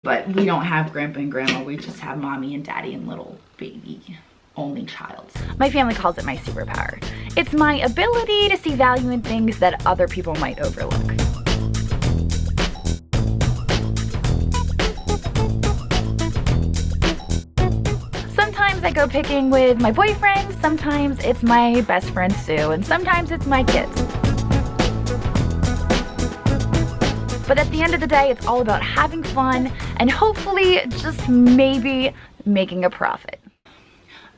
But we don't have grandpa and grandma, we just have mommy and daddy and little baby only child. My family calls it my superpower. It's my ability to see value in things that other people might overlook. Sometimes I go picking with my boyfriend, sometimes it's my best friend Sue, and sometimes it's my kids. But at the end of the day, it's all about having fun and hopefully just maybe making a profit.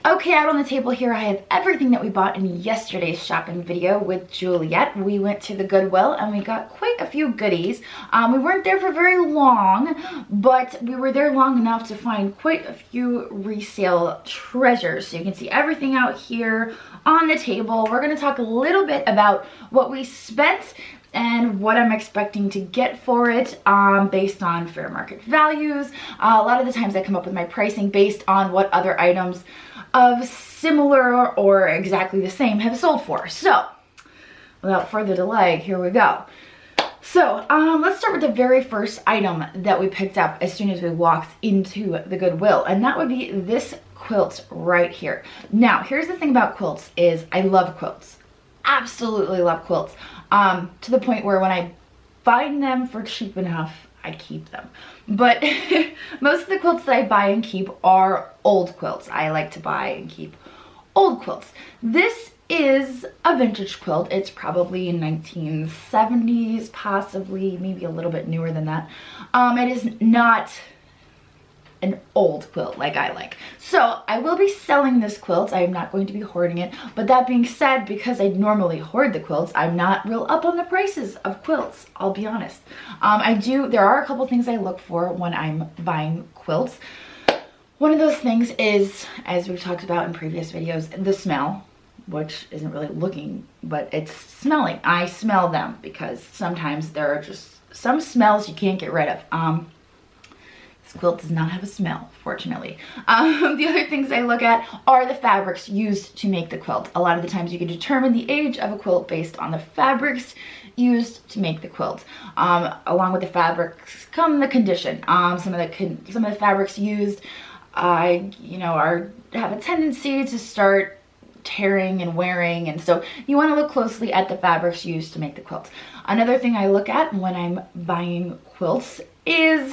Okay, out on the table here I have everything that we bought in yesterday's shopping video with Juliet. We went to the Goodwill and we got quite a few goodies. We weren't there for very long, but we were there long enough to find quite a few resale treasures. So you can see everything out here on the table. We're going to talk a little bit about what we spent and what I'm expecting to get for it based on fair market values. A lot of the times I come up with my pricing based on what other items of similar or exactly the same have sold for. So without further delay, here we go. So let's start with the very first item that we picked up as soon as we walked into the Goodwill, and that would be this quilt right here. Now, here's the thing about quilts is I love quilts. Absolutely love quilts. To the point where when I find them for cheap enough, I keep them. But most of the quilts that I buy and keep are old quilts. I like to buy and keep old quilts. This is a vintage quilt. It's probably 1970s, possibly, maybe a little bit newer than that. It is not an old quilt like I like. So I will be selling this quilt. I am not going to be hoarding it. But that being said, because I normally hoard the quilts, I'm not real up on the prices of quilts, I'll be honest. There are a couple things I look for when I'm buying quilts. One of those things is, as we've talked about in previous videos, the smell, which isn't really looking, but it's smelling. I smell them because sometimes there are just some smells you can't get rid of. This quilt does not have a smell, fortunately. The other things I look at are the fabrics used to make the quilt. A lot of the times you can determine the age of a quilt based on the fabrics used to make the quilt. Along with the fabrics come the condition. Some of the fabrics used, have a tendency to start tearing and wearing, and so you want to look closely at the fabrics used to make the quilt. Another thing I look at when I'm buying quilts is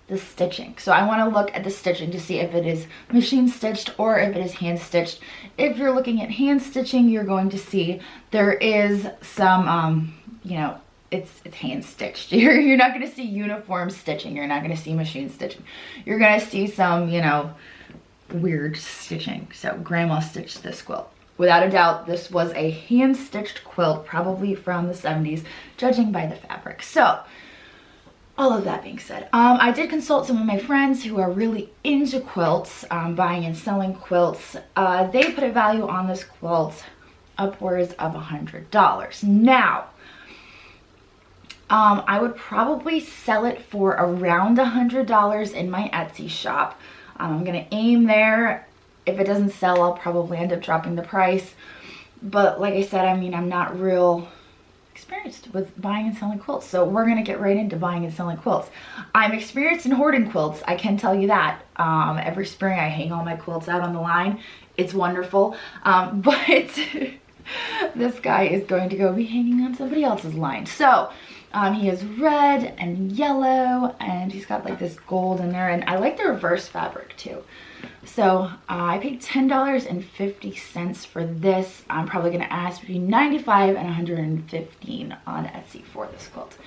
the stitching. So I want to look at the stitching to see if it is machine stitched or if it is hand stitched. If you're looking at hand stitching, you're going to see there is some, it's hand stitched. You're not going to see uniform stitching. You're not going to see machine stitching. You're going to see some, weird stitching. So grandma stitched this quilt. Without a doubt, this was a hand stitched quilt, probably from the 70s, judging by the fabric. So all of that being said, I did consult some of my friends who are really into quilts, buying and selling quilts. They put a value on this quilt upwards of $100. Now, I would probably sell it for around $100 in my Etsy shop. I'm gonna aim there. If it doesn't sell, I'll probably end up dropping the price. But like I said, I'm not real experienced with buying and selling quilts, so we're gonna get right into buying and selling quilts. I'm experienced in hoarding quilts, I can tell you that. Every spring I hang all my quilts out on the line. It's wonderful, but this guy is going to go be hanging on somebody else's line. So he is red and yellow, and he's got like this gold in there, and I like the reverse fabric too. So I paid $10.50 for this. I'm probably going to ask between $95 and $115 on Etsy for this quilt.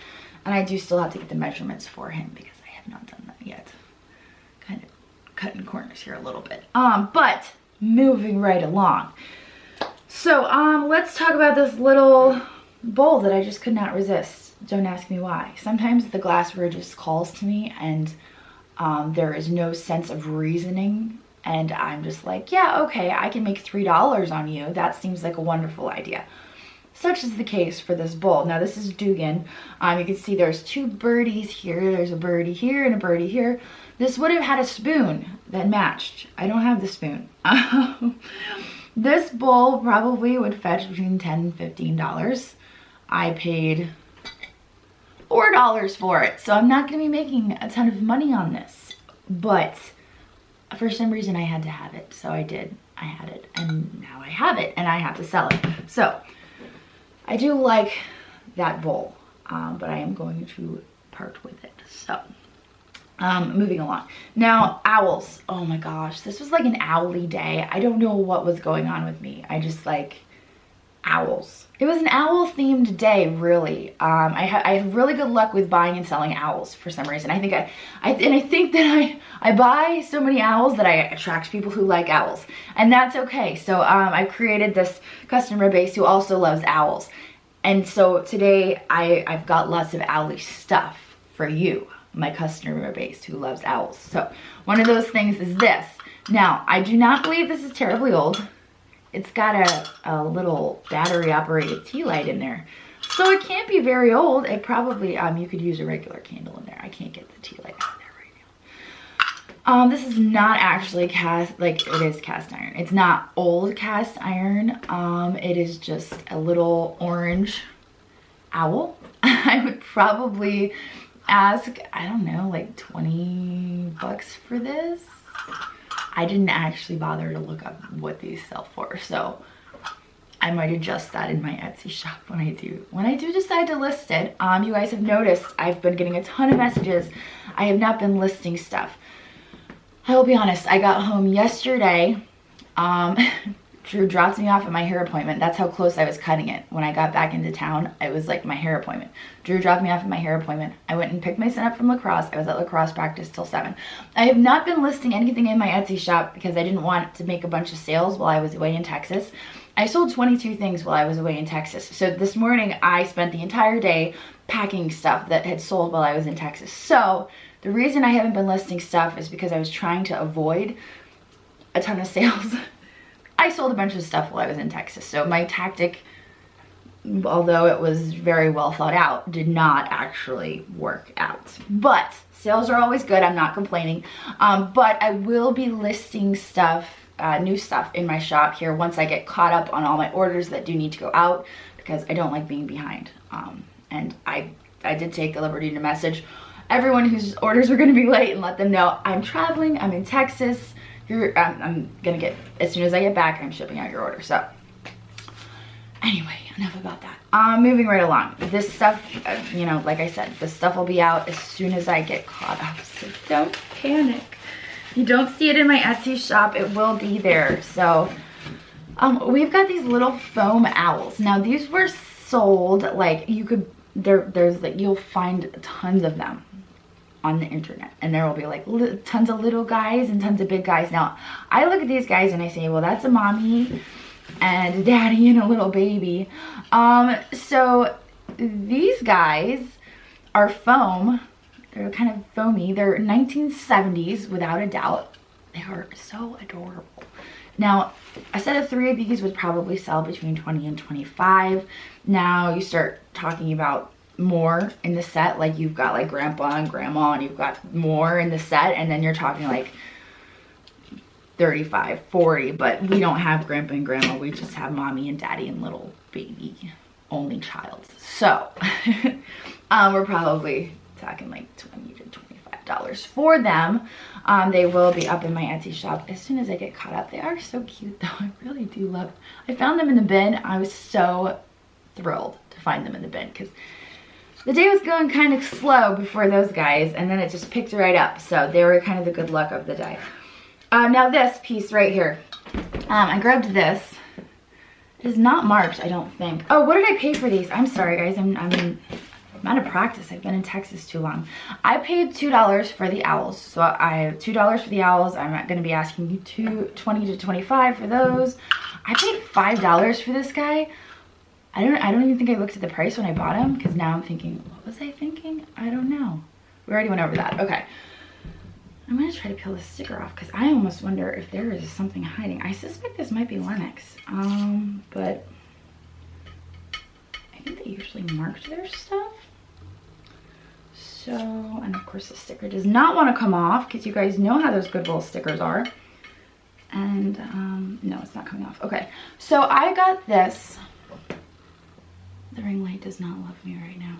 And I do still have to get the measurements for him because I have not done that yet. Kind of cutting corners here a little bit. But moving right along. So let's talk about this little bowl that I just could not resist. Don't ask me why. Sometimes the glassware just calls to me, and there is no sense of reasoning, and I'm just like, yeah, okay, I can make $3 on you. That seems like a wonderful idea. Such is the case for this bowl. Now this is Dugan. You can see there's two birdies here. There's a birdie here and a birdie here. This would have had a spoon that matched. I don't have the spoon. This bowl probably would fetch between $10 and $15. I paid $4 for it. So I'm not gonna be making a ton of money on this, but for some reason I had to have it. So I did, I had it, and now I have it and I have to sell it. So I do like that bowl, but I am going to part with it. So moving along. Now, owls. Oh my gosh, this was like an owly day. I don't know what was going on with me. I just like owls. It was an owl themed day, really. I have really good luck with buying and selling owls for some reason. I think I think that I buy so many owls that I attract people who like owls, and that's okay. So I created this customer base who also loves owls, and so today I've got lots of owly stuff for you, my customer base who loves owls. So one of those things is this. Now, I do not believe this is terribly old. It's got a little battery operated tea light in there. So it can't be very old. It probably, you could use a regular candle in there. I can't get the tea light out of there right now. This is not actually cast, like it is cast iron. It's not old cast iron. It is just a little orange owl. I would probably ask, I don't know, like 20 bucks for this. I didn't actually bother to look up what these sell for, so I might adjust that in my Etsy shop when I do decide to list it. You guys have noticed I've been getting a ton of messages. I have not been listing stuff. I will be honest, I got home yesterday. Drew dropped me off at my hair appointment. That's how close I was cutting it. When I got back into town, it was like my hair appointment. Drew dropped me off at my hair appointment. I went and picked my son up from lacrosse. I was at lacrosse practice till 7. I have not been listing anything in my Etsy shop because I didn't want to make a bunch of sales while I was away in Texas. I sold 22 things while I was away in Texas. So this morning I spent the entire day packing stuff that had sold while I was in Texas. So the reason I haven't been listing stuff is because I was trying to avoid a ton of sales. I sold a bunch of stuff while I was in Texas, so my tactic, although it was very well thought out, did not actually work out. But sales are always good, I'm not complaining. But I will be listing stuff, new stuff in my shop here once I get caught up on all my orders that do need to go out, because I don't like being behind. And I did take the liberty to message everyone whose orders were gonna be late and let them know I'm traveling, I'm in Texas. I'm gonna get, as soon as I get back, I'm shipping out your order. So anyway, enough about that. Moving right along. This stuff, you know, like I said, this stuff will be out as soon as I get caught up. So don't panic. If you don't see it in my Etsy shop, it will be there. So we've got these little foam owls. Now these were sold, like you could, there's like, you'll find tons of them on the internet, and there will be like tons of little guys and tons of big guys. Now I look at these guys and I say, well, that's a mommy and a daddy and a little baby. So these guys are foam. They're kind of foamy. They're 1970s without a doubt. They are so adorable. Now a set of 3 of these would probably sell between 20 and 25. Now you start talking about more in the set, like you've got like grandpa and grandma, and you've got more in the set, and then you're talking like 35, 40, but we don't have grandpa and grandma, we just have mommy and daddy and little baby only child. So we're probably talking like $20 to $25 for them. They will be up in my Etsy shop as soon as I get caught up. They are so cute though. I really do love, I found them in the bin. I was so thrilled to find them in the bin because the day was going kind of slow before those guys, and then it just picked right up. So they were kind of the good luck of the day. Now this piece right here, I grabbed this. It is not marked, I don't think. Oh, what did I pay for these? I'm sorry guys, I'm out of practice. I've been in Texas too long. I paid $2 for the owls. So I have $2 for the owls. I'm not gonna be asking you $20 to $25 for those. I paid $5 for this guy. I don't even think I looked at the price when I bought him, because now I'm thinking, what was I thinking? I don't know. We already went over that. Okay. I'm gonna try to peel this sticker off because I almost wonder if there is something hiding. I suspect this might be Lennox, but I think they usually marked their stuff. So, and of course the sticker does not want to come off because you guys know how those Goodwill stickers are. And, no, it's not coming off. Okay, so I got this The ring light does not love me right now.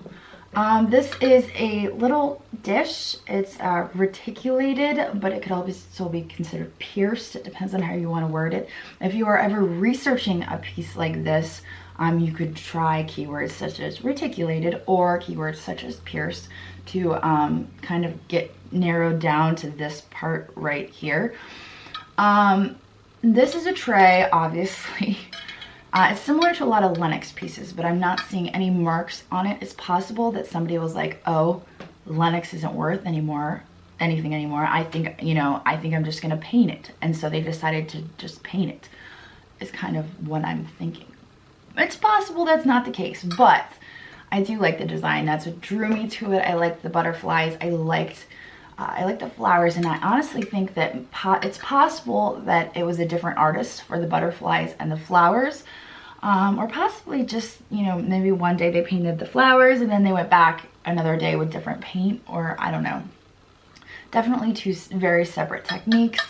This is a little dish. It's reticulated, but it could always still be considered pierced. It depends on how you want to word it. If you are ever researching a piece like this, you could try keywords such as reticulated or keywords such as pierced to kind of get narrowed down to this part right here. This is a tray, obviously. It's similar to a lot of Lenox pieces, but I'm not seeing any marks on it. It's possible that somebody was like, oh, Lenox isn't worth anything anymore. I think, you know, I think I'm just gonna paint it. And so they decided to just paint it, is kind of what I'm thinking. It's possible that's not the case, but I do like the design. That's what drew me to it. I liked the butterflies. I liked the flowers, and I honestly think that it's possible that it was a different artist for the butterflies and the flowers, or possibly just, you know, maybe one day they painted the flowers and then they went back another day with different paint, or I don't know. Definitely two very separate techniques,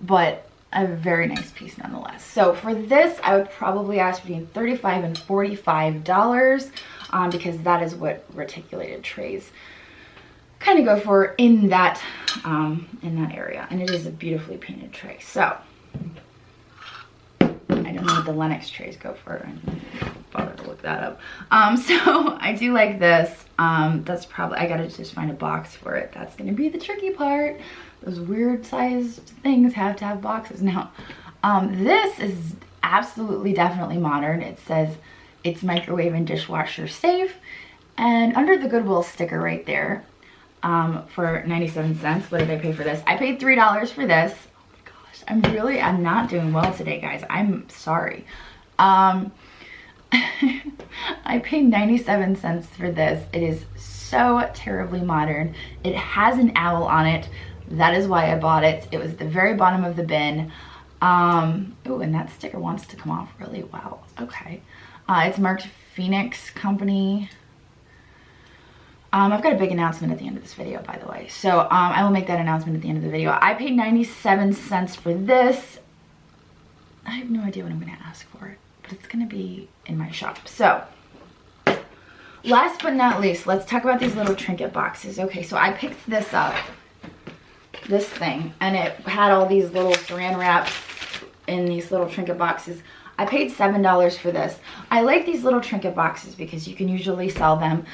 but a very nice piece nonetheless. So for this, I would probably ask between $35 and $45, because that is what reticulated trays kind of go for in that area, and it is a beautifully painted tray. So I don't know what the Lenox trays go for. I didn't bother to look that up. So I do like this. That's probably, I gotta just find a box for it. That's gonna be the tricky part. Those weird sized things have to have boxes now. This is absolutely definitely modern. It says it's microwave and dishwasher safe, and under the Goodwill sticker right there, for 97 cents. What did I pay for this? I paid $3 for this. Oh my gosh, I'm not doing well today, guys. I'm sorry. I paid 97 cents for this. It is so terribly modern. It has an owl on it. That is why I bought it. It was at the very bottom of the bin. Oh, and that sticker wants to come off really well. Okay. It's marked Phoenix Company. I've got a big announcement at the end of this video, by the way. So I will make that announcement at the end of the video. I paid 97 cents for this. I have no idea what I'm going to ask for it, but it's going to be in my shop. So last but not least, let's talk about these little trinket boxes. Okay, so I picked this up, this thing, and it had all these little saran wraps in these little trinket boxes. I paid $7 for this. I like these little trinket boxes because you can usually sell them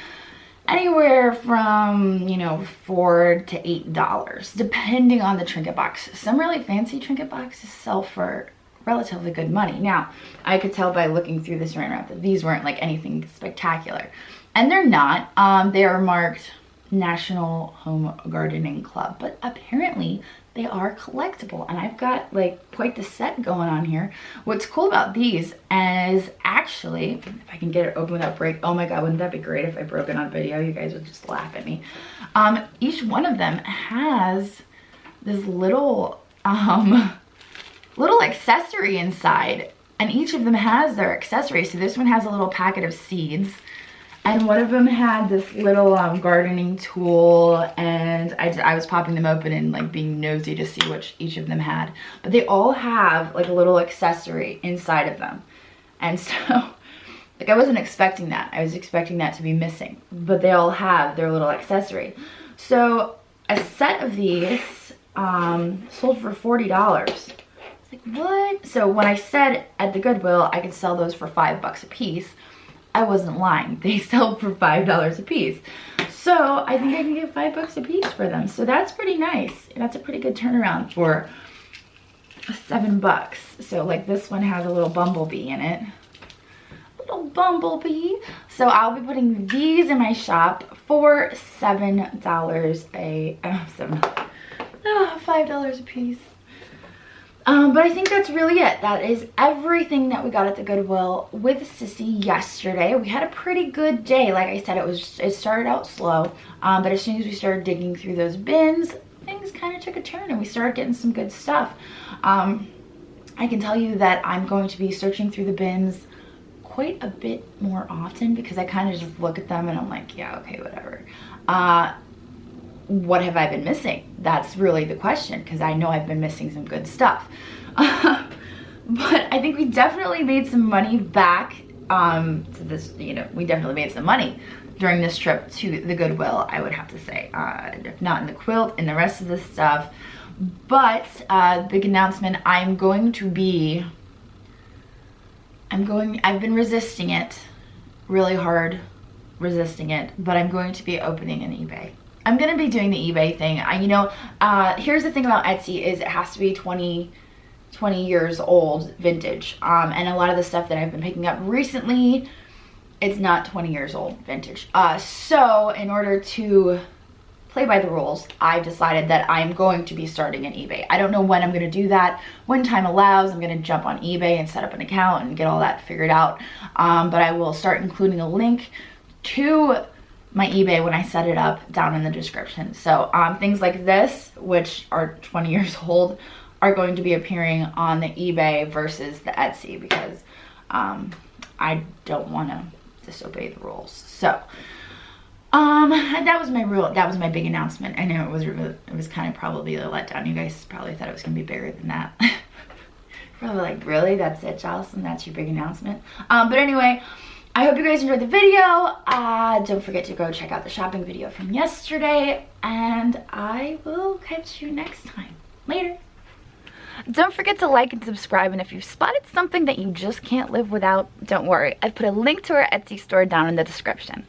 anywhere from, you know, $4 to $8, depending on the trinket box. Some really fancy trinket boxes sell for relatively good money. Now, I could tell by looking through this saran wrap that these weren't like anything spectacular. And they're not. They are marked National Home Gardening Club, but apparently they are collectible, and I've got like quite the set going on here. What's cool about these is actually, if I can get it open without break, oh my god, wouldn't that be great if I broke it on video? You guys would just laugh at me. Each one of them has this little little accessory inside, and each of them has their accessory. So this one has a little packet of seeds, and one of them had this little gardening tool, and I was popping them open and like being nosy to see which each of them had. But they all have like a little accessory inside of them. And so, like, I wasn't expecting that. I was expecting that to be missing. But they all have their little accessory. So a set of these sold for $40. It's like, what? So when I said at the Goodwill I could sell those for $5 a piece, I wasn't lying. They sell for $5 a piece. So I think I can get $5 a piece for them. So that's pretty nice. That's a pretty good turnaround for $7. So like this one has a little bumblebee in it. Little bumblebee. So I'll be putting these in my shop for $7 $5 a piece. But I think that's really it. That is everything that we got at the Goodwill with Sissy yesterday. We had a pretty good day. Like I said, it started out slow, but as soon as we started digging through those bins, things kind of took a turn and we started getting some good stuff. I can tell you that I'm going to be searching through the bins quite a bit more often because I kind of just look at them and I'm like, yeah, okay, whatever. What have I been missing? That's really the question, because I know I've been missing some good stuff. But I think we definitely made some money back So this, you know, we definitely made some money during this trip to the Goodwill, I would have to say. If not in the quilt and the rest of the stuff. But big announcement, I've been resisting it really hard, resisting it, but I'm going to be opening an eBay. I'm going to be doing the eBay thing. Here's the thing about Etsy is it has to be 20 years old vintage. And a lot of the stuff that I've been picking up recently, it's not 20 years old vintage. So in order to play by the rules, I've decided that I'm going to be starting an eBay. I don't know when I'm going to do that. When time allows, I'm going to jump on eBay and set up an account and get all that figured out. But I will start including a link to my eBay when I set it up down in the description. So things like this, which are 20 years old, are going to be appearing on the eBay versus the Etsy because I don't want to disobey the rules. So that was my big announcement. I know it was kind of probably a letdown. You guys probably thought it was gonna be bigger than that. Probably like, really? That's it, Jocelyn? That's your big announcement? But anyway, I hope you guys enjoyed the video. Don't forget to go check out the shopping video from yesterday, and I will catch you next time. Later. Don't forget to like and subscribe, and if you've spotted something that you just can't live without, don't worry. I've put a link to our Etsy store down in the description.